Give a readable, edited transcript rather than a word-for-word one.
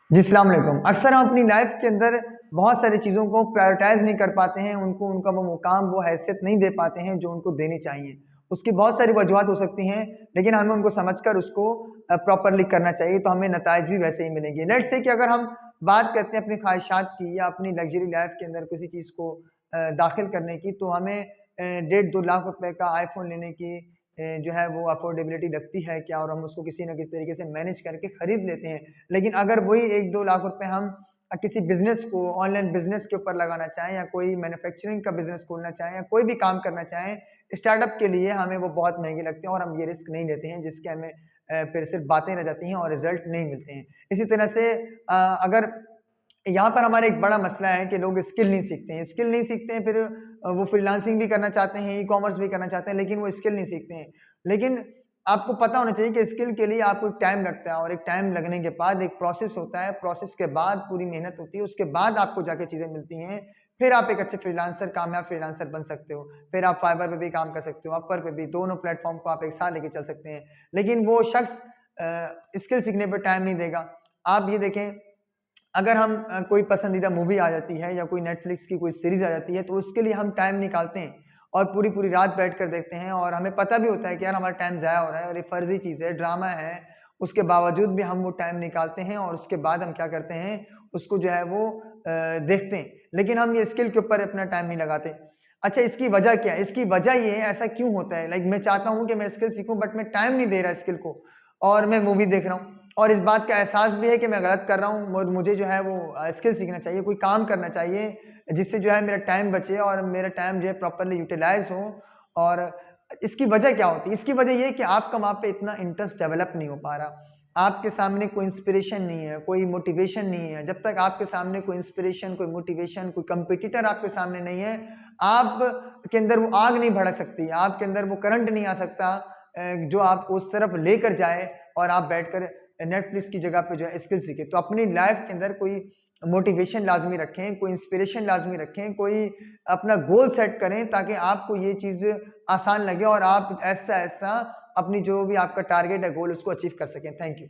जी, अस्सलाम वालेकुम। अक्सर हम अपनी लाइफ के अंदर बहुत सारी चीज़ों को प्रायोरिटाइज़ नहीं कर पाते हैं, उनको उनका वो मुकाम, वो हैसियत नहीं दे पाते हैं जो उनको देनी चाहिए। उसकी बहुत सारी वजूहत हो सकती हैं, लेकिन हमें उनको समझकर उसको प्रॉपरली करना चाहिए, तो हमें नताइज भी वैसे ही मिलेंगे। लेट्स से कि अगर हम बात करते हैं अपनी ख्वाहिशात की या अपनी लग्ज़री लाइफ के अंदर किसी चीज़ को दाखिल करने की, तो हमें डेढ़ 2 लाख रुपए का आईफ़ोन लेने की जो है वो अफ़ोर्डेबिलिटी लगती है क्या, और हम उसको किसी न किसी तरीके से मैनेज करके खरीद लेते हैं। लेकिन अगर वही 1-2 लाख रुपए हम किसी बिज़नेस को, ऑनलाइन बिज़नेस के ऊपर लगाना चाहें या कोई मैन्युफैक्चरिंग का बिज़नेस खोलना चाहें या कोई भी काम करना चाहें, स्टार्टअप के लिए हमें वो बहुत महँगे लगते हैं और हम ये रिस्क नहीं लेते हैं, जिसके हमें फिर सिर्फ़ बातें रह जाती हैं और रिज़ल्ट नहीं मिलते हैं। इसी तरह से अगर यहाँ पर हमारा एक बड़ा मसला है कि लोग स्किल नहीं सीखते हैं। स्किल नहीं सीखते हैं, फिर वो फ्रीलांसिंग भी करना चाहते हैं, ई-कॉमर्स भी करना चाहते हैं, लेकिन वो स्किल नहीं सीखते हैं। लेकिन आपको पता होना चाहिए कि स्किल के लिए आपको एक टाइम लगता है और एक टाइम लगने के बाद एक प्रोसेस होता है, प्रोसेस के बाद पूरी मेहनत होती है, उसके बाद आपको जाके चीज़ें मिलती हैं। फिर आप एक अच्छे फ्रीलांसर, कामयाब फ्रीलांसर बन सकते हो। फिर आप फाइवर पे भी काम कर सकते हो, अपवर्क पे भी, दोनों प्लेटफ़ॉर्म को आप एक साथ लेके चल सकते हैं। लेकिन वो शख्स स्किल सीखने पे टाइम नहीं देगा। आप ये देखें, अगर हम कोई पसंदीदा मूवी आ जाती है या कोई नेटफ्लिक्स की कोई सीरीज़ आ जाती है, तो उसके लिए हम टाइम निकालते हैं और पूरी-पूरी रात बैठकर देखते हैं और हमें पता भी होता है कि यार हमारा टाइम ज़ाया हो रहा है और ये फ़र्ज़ी चीज़ है, ड्रामा है। उसके बावजूद भी हम वो टाइम निकालते हैं और उसके बाद हम क्या करते हैं, उसको जो है वो देखते हैं। लेकिन हम ये स्किल के ऊपर अपना टाइम नहीं लगाते। अच्छा, इसकी वजह क्या है? इसकी वजह ये है, ऐसा क्यों होता है? लाइक मैं चाहता हूँ कि मैं स्किल सीखूँ, बट मैं टाइम नहीं दे रहा स्किल को और मैं मूवी देख रहा हूँ। और इस बात का एहसास भी है कि मैं गलत कर रहा हूँ और मुझे जो है वो स्किल सीखना चाहिए, कोई काम करना चाहिए, जिससे जो है मेरा टाइम बचे और मेरा टाइम जो है प्रॉपर्ली यूटिलाइज़ हो। और इसकी वजह क्या होती है? इसकी वजह ये है कि आपका वहाँ पे इतना इंटरेस्ट डेवलप नहीं हो पा रहा। आपके सामने कोई इंस्पिरेशन नहीं है, कोई मोटिवेशन नहीं है। जब तक आपके सामने कोई इंस्पिरेशन, कोई मोटिवेशन, कोई कॉम्पिटिटर आपके सामने नहीं है, आप के अंदर वो आग नहीं भड़क सकती, आपके अंदर वो करंट नहीं आ सकता जो आपको उस तरफ लेकर जाए और आप बैठकर नेटफ्लिक्स की जगह पे जो है स्किल सीखें। तो अपनी लाइफ के अंदर कोई मोटिवेशन लाज़मी रखें, कोई इंस्पिरेशन लाज़मी रखें, कोई अपना गोल सेट करें ताकि आपको ये चीज़ आसान लगे और आप ऐसा-ऐसा अपनी जो भी आपका टारगेट है, गोल उसको अचीव कर सकें। Thank you.